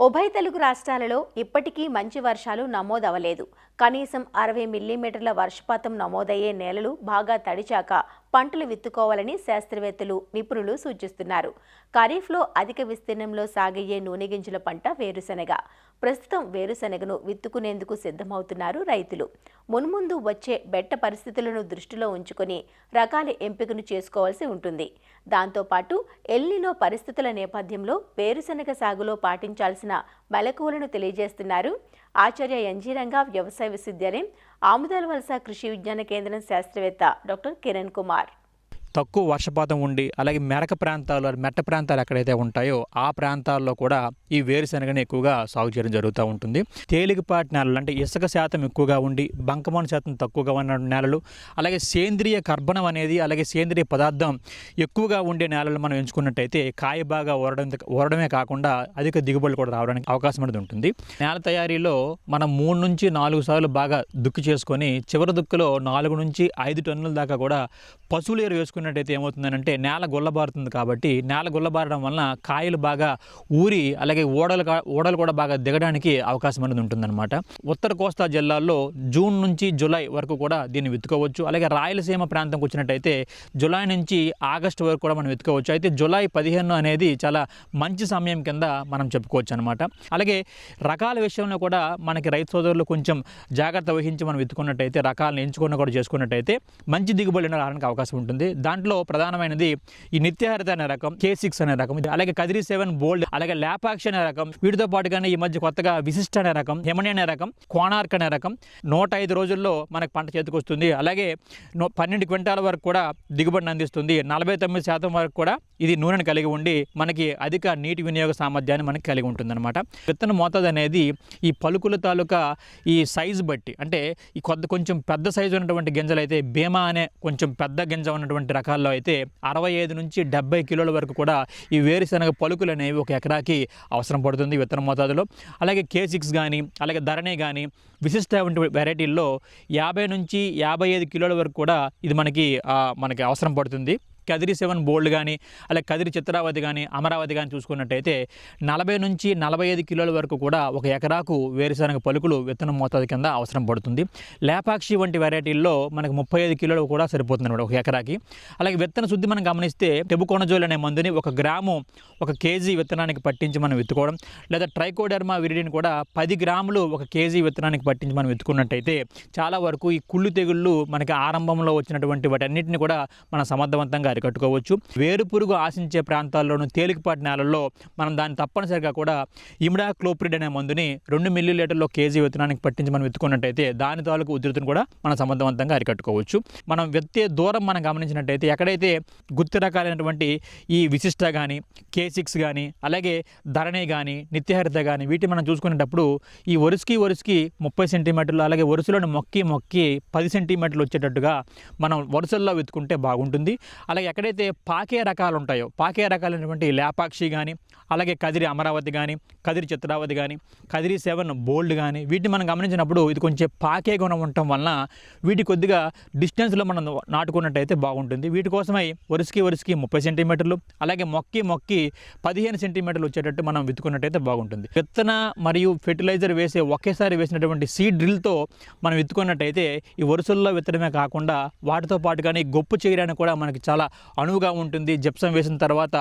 ఉభయ తెలుగు రాష్ట్రాలలో ఇప్పటికీ మంచి వర్షాలు నమోదవలేదు. కనీసం 60 మిల్లీమీటర్ల వర్షపాతం నమోదయ్యే నేలలు బాగా తడిచాక పంటలు విత్తుకోవాలని శాస్త్రవేత్తలు, నిపుణులు సూచిస్తున్నారు. ఖరీఫ్లో అధిక విస్తీర్ణంలో సాగయ్యే నూనె గింజల పంట వేరుశెనగ. ప్రస్తుతం వేరుశెనగను విత్తుకునేందుకు సిద్ధమవుతున్నారు రైతులు. మున్ముందు వచ్చే బెట్ట పరిస్థితులను దృష్టిలో ఉంచుకొని రకాల ఎంపికను చేసుకోవాల్సి ఉంటుంది. దాంతోపాటు ఎల్నినో పరిస్థితుల నేపథ్యంలో వేరుశెనగ సాగులో పాటించాల్సిన మెలకువలను తెలియజేస్తున్నారు ఆచార్య ఎన్జీ రంగా వ్యవసాయ విశ్వవిద్యాలయం ఆముదాలవలస కృషి విజ్ఞాన కేంద్రం శాస్త్రవేత్త డాక్టర్ కిరణ్ కుమార్. తక్కువ వర్షపాతం ఉండి అలాగే మెట్ట ప్రాంతాలు ఎక్కడైతే ఉంటాయో ఆ ప్రాంతాల్లో కూడా ఈ వేరుశెనగని ఎక్కువగా సాగు చేయడం జరుగుతూ ఉంటుంది. తేలికపాటి నేలలు అంటే ఇసుక శాతం ఎక్కువగా ఉండి బంకమన్ను శాతం తక్కువగా ఉన్న నేలలు, అలాగే సేంద్రియ కర్బనం అనేది అలాగే సేంద్రియ పదార్థం ఎక్కువగా ఉండే నేలలు మనం ఎంచుకున్నట్టయితే కాయ బాగా ఊరడమే కాకుండా అధిక దిగుబడులు కూడా రావడానికి అవకాశం అనేది ఉంటుంది. నేల తయారీలో మనం 3 నుంచి 4 సార్లు బాగా దుక్కి చేసుకొని చివరి దుక్కులో 4 నుంచి 5 టన్నుల దాకా కూడా పశువుల ఎరువు వేసుకున్నట్టయితే ఏమవుతుందంటే నేల గుల్లబారుతుంది. కాబట్టి నేల గుల్లబారడం వలన కాయలు బాగా ఊరి అలాగే ఓడలు కూడా బాగా దిగడానికి అవకాశం అనేది ఉంటుందన్నమాట. ఉత్తర కోస్తా జిల్లాల్లో జూన్ నుంచి జూలై వరకు కూడా దీన్ని విత్తుకోవచ్చు. అలాగే రాయలసీమ ప్రాంతంకి వచ్చినట్టయితే జూలై నుంచి ఆగస్టు వరకు కూడా మనం విత్తుకోవచ్చు. అయితే జూలై 15 అనేది చాలా మంచి సమయం కింద మనం చెప్పుకోవచ్చు అనమాట. అలాగే రకాల విషయంలో కూడా మనకి రైతు సోదరులు కొంచెం జాగ్రత్త వహించి మనం విత్తుకున్నట్టయితే రకాలను ఎంచుకున్న కూడా చేసుకున్నట్టయితే మంచి దిగుబడి రావడానికి అవకాశం ఉంటుంది. దాంట్లో ప్రధానమైనది ఈ నిత్యహరిత అనే రకం, K6 అనే రకం, అలాగే కదిరి 7 బోల్డ్, అలాగే లేపాక్షి అనే రకం. వీటితో పాటుగానే ఈ మధ్య కొత్తగా విశిష్ట అనే రకం, హిమని అనే రకం, కోణార్క్ అనే రకం 105 రోజుల్లో మనకు పంట చేతికి వస్తుంది. అలాగే 12 క్వింటాల వరకు కూడా దిగుబడిని అందిస్తుంది. 49% వరకు కూడా ఇది నూనెను కలిగి ఉండి మనకి అధిక నీటి వినియోగ సామర్థ్యాన్ని మనకి కలిగి ఉంటుంది అనమాట. విత్తన మోతాదు అనేది ఈ పలుకుల తాలూకా ఈ సైజు బట్టి, అంటే ఈ కొంచెం పెద్ద సైజు ఉన్నటువంటి గింజలు అయితే భీమా అనే కొంచెం పెద్ద గింజ ఉన్నటువంటి రకాల్లో అయితే 65 నుంచి 70 కిలోల వరకు కూడా ఈ వేరుశెనగ పలుకులు అనేవి ఒక ఎకరాకి అవసరం పడుతుంది విత్తన మోతాదులో. అలాగే K6 కానీ అలాగే ధరణి కానీ విశిష్ట వెరైటీల్లో 50 నుంచి 55 కిలోల వరకు కూడా ఇది మనకి అవసరం పడుతుంది. కదిరి 7 బోల్డ్ కానీ అలాగే కదిరి చిత్రావతి కానీ అమరావతి కానీ చూసుకున్నట్టయితే 40 నుంచి 45 కిలోల వరకు కూడా ఒక ఎకరాకు వేరుశెనగ పలుకులు విత్తనం మోతాదు కింద అవసరం పడుతుంది. లేపాక్షి వంటి వెరైటీల్లో మనకు 35 కిలోలు కూడా సరిపోతుంది అన్నమాట ఒక ఎకరాకి. అలాగే విత్తన శుద్ధి మనం గమనిస్తే టెబుకోనజోల్ అనే మందుని 1 గ్రాము 1 కేజీ విత్తనానికి పట్టించి మనం విత్తుకోవడం, లేదా ట్రైకోడెర్మా విరిడిని కూడా 10 గ్రాములు 1 కేజీ విత్తనానికి పట్టించి మనం విత్తుకున్నట్టయితే చాలా వరకు ఈ కుళ్ళు తెగుళ్ళు మనకి ఆరంభంలో వచ్చినటువంటి వాటన్నిటిని కూడా మనం సమర్థవంతంగా కట్టుకోవచ్చు. వేరు పురుగు ఆశించే ప్రాంతాల్లోనూ తేలికపాటి నేలల్లో మనం దాన్ని తప్పనిసరిగా కూడా ఇమిడాక్లోప్రిడ్ అనే మందుని 2 మిల్లీలీటర్ల కేజీ విత్తనానికి పట్టించి మనం విత్తుకున్నట్టయితే దాని తాలూకు ఉధృతిని కూడా మనం సమర్థవంతంగా అరికట్టుకోవచ్చు. మనం విత్తే దూరం మనం గమనించినట్టయితే ఎక్కడైతే గుత్తి రకాలైనటువంటి ఈ విశిష్ట కానీ K6 కానీ అలాగే ధరణి కానీ నిత్యహరిత కానీ వీటిని మనం చూసుకునేటప్పుడు ఈ వరుసకి 30 సెంటీమీటర్లు అలాగే వరుసలోని మొక్కి 10 సెంటీమీటర్లు వచ్చేటట్టుగా మనం వరుసల్లో విత్తుకుంటే బాగుంటుంది. అలాగే ఎక్కడైతే పాకే రకాలు ఉంటాయో పాకే రకాలైనటువంటి లేపాక్షి కానీ అలాగే కదిరి అమరావతి కానీ కదిరి చిత్రావతి కానీ కదిరి 7 బోల్డ్ కానీ వీటిని మనం గమనించినప్పుడు ఇది కొంచెం పాకే గుణం ఉండటం వలన వీటి కొద్దిగా డిస్టెన్స్లో మనం నాటుకున్నట్టయితే బాగుంటుంది. వీటి కోసమై వరుసకి 30 సెంటీమీటర్లు అలాగే మొక్కి 15 సెంటీమీటర్లు వచ్చేటట్టు మనం విత్తుకున్నట్టయితే బాగుంటుంది. విత్తన మరియు ఫెర్టిలైజర్ ఒకేసారి వేసినటువంటి సీడ్ డ్రిల్తో మనం విత్తుకున్నట్టయితే ఈ వరుసల్లో విత్తడమే కాకుండా వాటితో పాటు కానీ గొప్పు చేయడానికి కూడా మనకి చాలా అనువుగా ఉంటుంది. జిప్సం వేసిన తర్వాత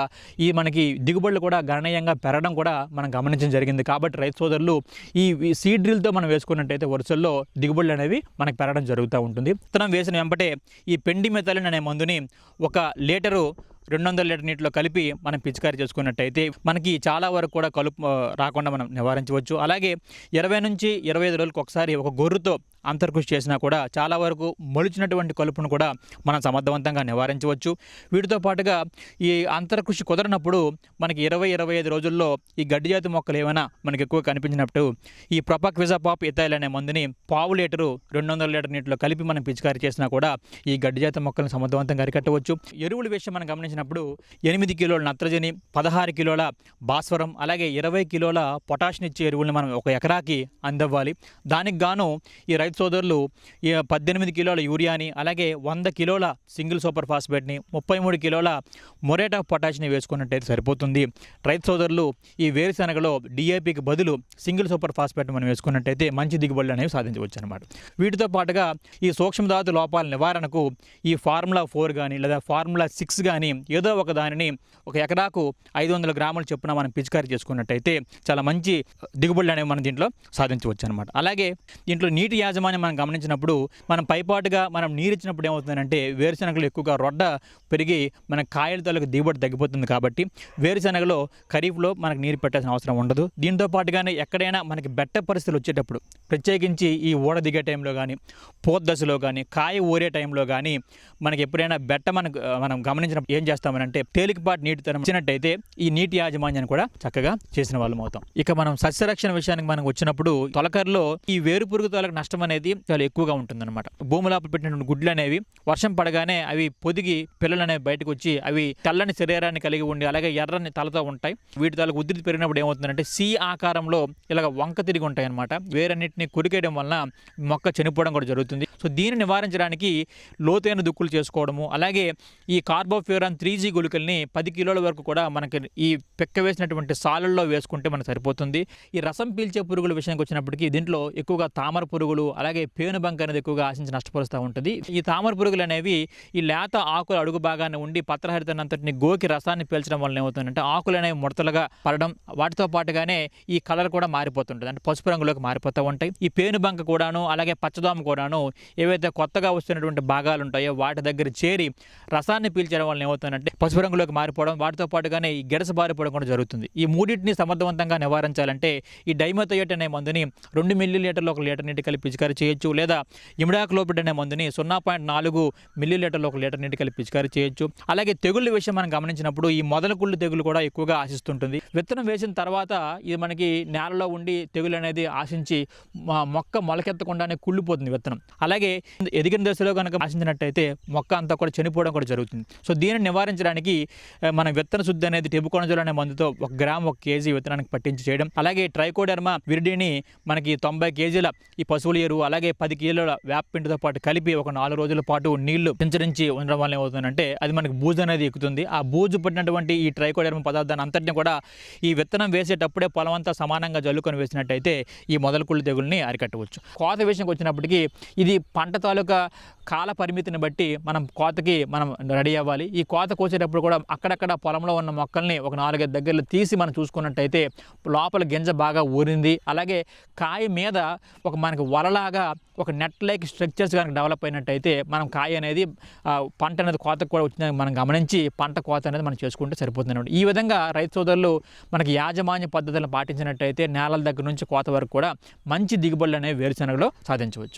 ఈ మనకి దిగుబడులు కూడా గణనీయంగా పెరగడం కూడా మనం గమనించడం జరిగింది. కాబట్టి రైతు సోదరులు ఈ సీడ్ డ్రిల్తో మనం వేసుకున్నట్టయితే వరుసల్లో దిగుబడులు అనేవి మనకు పెరగడం జరుగుతూ ఉంటుంది. విత్తనం వేసిన వెంబటే ఈ పెండిమెథలిన్ అనే మందుని 1 లీటరు 200 లీటర్ నీటిలో కలిపి మనం పిచికారీ చేసుకున్నట్టయితే మనకి చాలా వరకు కూడా కలుపు రాకుండా మనం నివారించవచ్చు. అలాగే 20 నుంచి 25 రోజులకు ఒకసారి ఒక గొర్రుతో అంతర్కృషి చేసినా కూడా చాలా వరకు మొలిచినటువంటి కలుపును కూడా మనం సమర్థవంతంగా నివారించవచ్చు. వీటితో పాటుగా ఈ అంతర్కృషి కుదరనప్పుడు మనకి 20-25 రోజుల్లో ఈ గడ్డి జాతి మొక్కలు ఏమైనా మనకి ఎక్కువ కనిపించినప్పుడు ఈ ప్రొపాక్విజాపాప్ ఇథైల్ అనే మందుని 1/2 లీటరు 200 లీటర్ నీటిలో కలిపి మనం పిచికారీ చేసినా కూడా ఈ గడ్డి జాతి మొక్కలను సమర్థవంతంగా అరికట్టవచ్చు. ఎరువుల విషయం మనం గమనించిన గమనించినప్పుడు 8 కిలోల నత్రజని, 16 కిలోల భాస్వరం, అలాగే 20 కిలోల పొటాషియం ఇచ్చే ఎరువులను మనం ఒక ఎకరాకి అందివ్వాలి. దానికి గాను ఈ రైతు సోదరులు 18 కిలోల యూరియాని, అలాగే 100 కిలోల సింగిల్ సూపర్ ఫాస్ఫేట్ని, 33 కిలోల మొరేట్ ఆఫ్ పొటాషియం వేసుకున్నట్టయితే సరిపోతుంది. రైతు సోదరులు ఈ వేరుశనగలో డిఏపికి బదులు సింగిల్ సూపర్ ఫాస్ఫేట్ మనం వేసుకున్నట్టయితే మంచి దిగుబడులు అనేవి సాధించవచ్చు అనమాట. వీటితో పాటుగా ఈ సూక్ష్మధాతు లోపాల నివారణకు ఈ ఫార్ములా 4 కానీ లేదా ఫార్ములా 6 కానీ ఏదో ఒక దానిని ఒక ఎకరాకు 500 గ్రాముల చొప్పున మనం పిచికారీ చేసుకున్నట్టయితే చాలా మంచి దిగుబడులు అనేవి మనం దీంట్లో సాధించవచ్చు అనమాట. అలాగే దీంట్లో నీటి యాజమాన్యం మనం గమనించినప్పుడు మనం పైపాటుగా మనం నీరు ఇచ్చినప్పుడు ఏమవుతుందంటే వేరుశనగలు ఎక్కువగా రొడ్డ పెరిగి మన కాయల తాలూకు దిగుబడి తగ్గిపోతుంది. కాబట్టి వేరుశనగలో ఖరీఫ్లో మనకు నీరు పెట్టాల్సిన అవసరం ఉండదు. దీంతో పాటుగానే ఎక్కడైనా మనకి బెట్ట పరిస్థితులు వచ్చేటప్పుడు, ప్రత్యేకించి ఈ ఊడ దిగే టైంలో కానీ, పోత దశలో కానీ, కాయ ఊరే టైంలో కానీ మనకి ఎప్పుడైనా బెట్ట మనం గమనించినప్పుడు ఏం చేస్తామనంటే తేలికపాటి నీటి తరం ఇచ్చినట్టయితే ఈ నీటి యాజమాన్యాన్ని కూడా చక్కగా చేసిన వాళ్ళం అవుతాం. ఇక మనం సస్యరక్షణ విషయానికి మనం వచ్చినప్పుడు తొలకరిలో ఈ వేరు పురుగు తాలూకు నష్టం అనేది చాలా ఎక్కువగా ఉంటుందన్నమాట. భూమి లోపల పెట్టినటువంటి గుడ్లు అనేవి వర్షం పడగానే అవి పొదిగి పిల్లలు అనేవి బయటకు వచ్చి అవి తెల్లని శరీరాన్ని కలిగి ఉండి అలాగే ఎర్రని తలతో ఉంటాయి. వీటి తాలూకు ఉధృతి పెరిగినప్పుడు ఏమవుతుందంటే సి ఆకారంలో ఇలాగ వంక తిరిగి ఉంటాయి అన్నమాట. వేరన్నిటిని కొరికేయడం వలన మొక్క చనిపోవడం కూడా జరుగుతుంది. సో దీన్ని నివారించడానికి లోతైన దుక్కులు చేసుకోవడము, అలాగే ఈ కార్బోఫ్యూరాన్ 3G గుళికల్ని 10 కిలోల వరకు కూడా మనకి ఈ పెక్క వేసినటువంటి సాలల్లో వేసుకుంటే మనకు సరిపోతుంది. ఈ రసం పీల్చే పురుగుల విషయానికి వచ్చినప్పటికీ దీంట్లో ఎక్కువగా తామర పురుగులు అలాగే పేనుబంక అనేది ఎక్కువగా ఆశించి నష్టపరుస్తూ ఉంటుంది. ఈ తామర పురుగులు అనేవి ఈ లేత ఆకుల అడుగు భాగాన్ని ఉండి పత్రహరితనంతటిని గోకి రసాన్ని పీల్చడం వల్ల ఏమవుతుందంటే ఆకులు అనేవి ముడతలుగా పడడం, వాటితో పాటుగానే ఈ కలర్ కూడా మారిపోతుంటుంది, అంటే పసుపు రంగులోకి మారిపోతూ ఉంటాయి. ఈ పేనుబంక కూడాను అలాగే పచ్చదోమ కూడాను ఏవైతే కొత్తగా వస్తున్నటువంటి భాగాలు ఉంటాయో వాటి దగ్గర చేరి రసాన్ని పీల్చడం వల్ల ఏమవుతుందంటే పసుపు రంగులోకి మారిపోవడం, వాటితో పాటుగానే ఈ గిడస బారిపోవడం కూడా జరుగుతుంది. ఈ మూడింటిని సమర్థవంతంగా నివారించాలంటే ఈ డైమెథయోట్ అనే మందుని 2 మిల్లీలీటర్లు 1 లీటర్ నీటి కలిపి పిచికారీ చేయొచ్చు, లేదా ఇమిడాక్లోపిడ్ అనే మందుని 0.4 మిల్లీలీటర్లు 1 లీటర్ నీటి కలిపి పిచికారీ చేయొచ్చు. అలాగే తెగుళ్ళ విషయం మనం గమనించినప్పుడు ఈ మొదల కుళ్ళు తెగులు కూడా ఎక్కువగా ఆశిస్తుంటుంది. విత్తనం వేసిన తర్వాత ఇది మనకి నేలలో ఉండి తెగులు అనేది ఆశించి మొక్క మొలకెత్తకుండానే కుళ్ళిపోతుంది విత్తనం. అలాగే ఎదిగిన దశలో కనుక ఆశించినట్టయితే మొక్క అంతా కూడా చనిపోవడం కూడా జరుగుతుంది. సో దీనిని నివారించడానికి మన విత్తన శుద్ధి అనేది టెబుకోనజోల్ అనే మందుతో 1 గ్రామ్ 1 కేజీ విత్తనానికి పట్టించి చేయడం, అలాగే ట్రైకోడెర్మా విరిడిని మనకి 90 కేజీల ఈ పశువుల ఎరువు అలాగే 10 కిలోల వేపపిండితో పాటు కలిపి ఒక 4 రోజుల పాటు నీళ్లు పించరించి ఉండడం వల్ల ఏమవుతుందంటే అది మనకి బూజు అనేది ఎక్కుతుంది. ఆ బూజు పట్టినటువంటి ఈ ట్రైకోడెర్మా పదార్థాన్ని అంతటిని కూడా ఈ విత్తనం వేసేటప్పుడే పొలం అంతా సమానంగా జల్లుకొని వేసినట్టయితే ఈ మొదల కుళ్ళు తెగుల్ని అరికట్టవచ్చు. కోత విషయంకి వచ్చినప్పటికీ ఇది పంట తాలూకా కాల పరిమితిని బట్టి మనం కోతకి మనం రెడీ అవ్వాలి. ఈ కోత కోసేటప్పుడు కూడా అక్కడక్కడ పొలంలో ఉన్న మొక్కల్ని ఒక 4-5 దగ్గరలు తీసి మనం చూసుకున్నట్టయితే లోపల గింజ బాగా ఊరింది, అలాగే కాయ మీద ఒక మనకి వలలాగా ఒక నెట్ లైక్ స్ట్రక్చర్స్ కనుక డెవలప్ అయినట్టయితే మనం కాయ అనేది పంట అనేది కోతకు కూడా వచ్చిందని మనం గమనించి పంట కోత అనేది మనం చేసుకుంటే సరిపోతుంది. ఈ విధంగా రైతు సోదరులు మనకి యాజమాన్య పద్ధతులను పాటించినట్టయితే నేలల దగ్గర నుంచి కోత వరకు కూడా మంచి దిగుబడులు అనేవి వేరుశనగలో సాధించవచ్చు.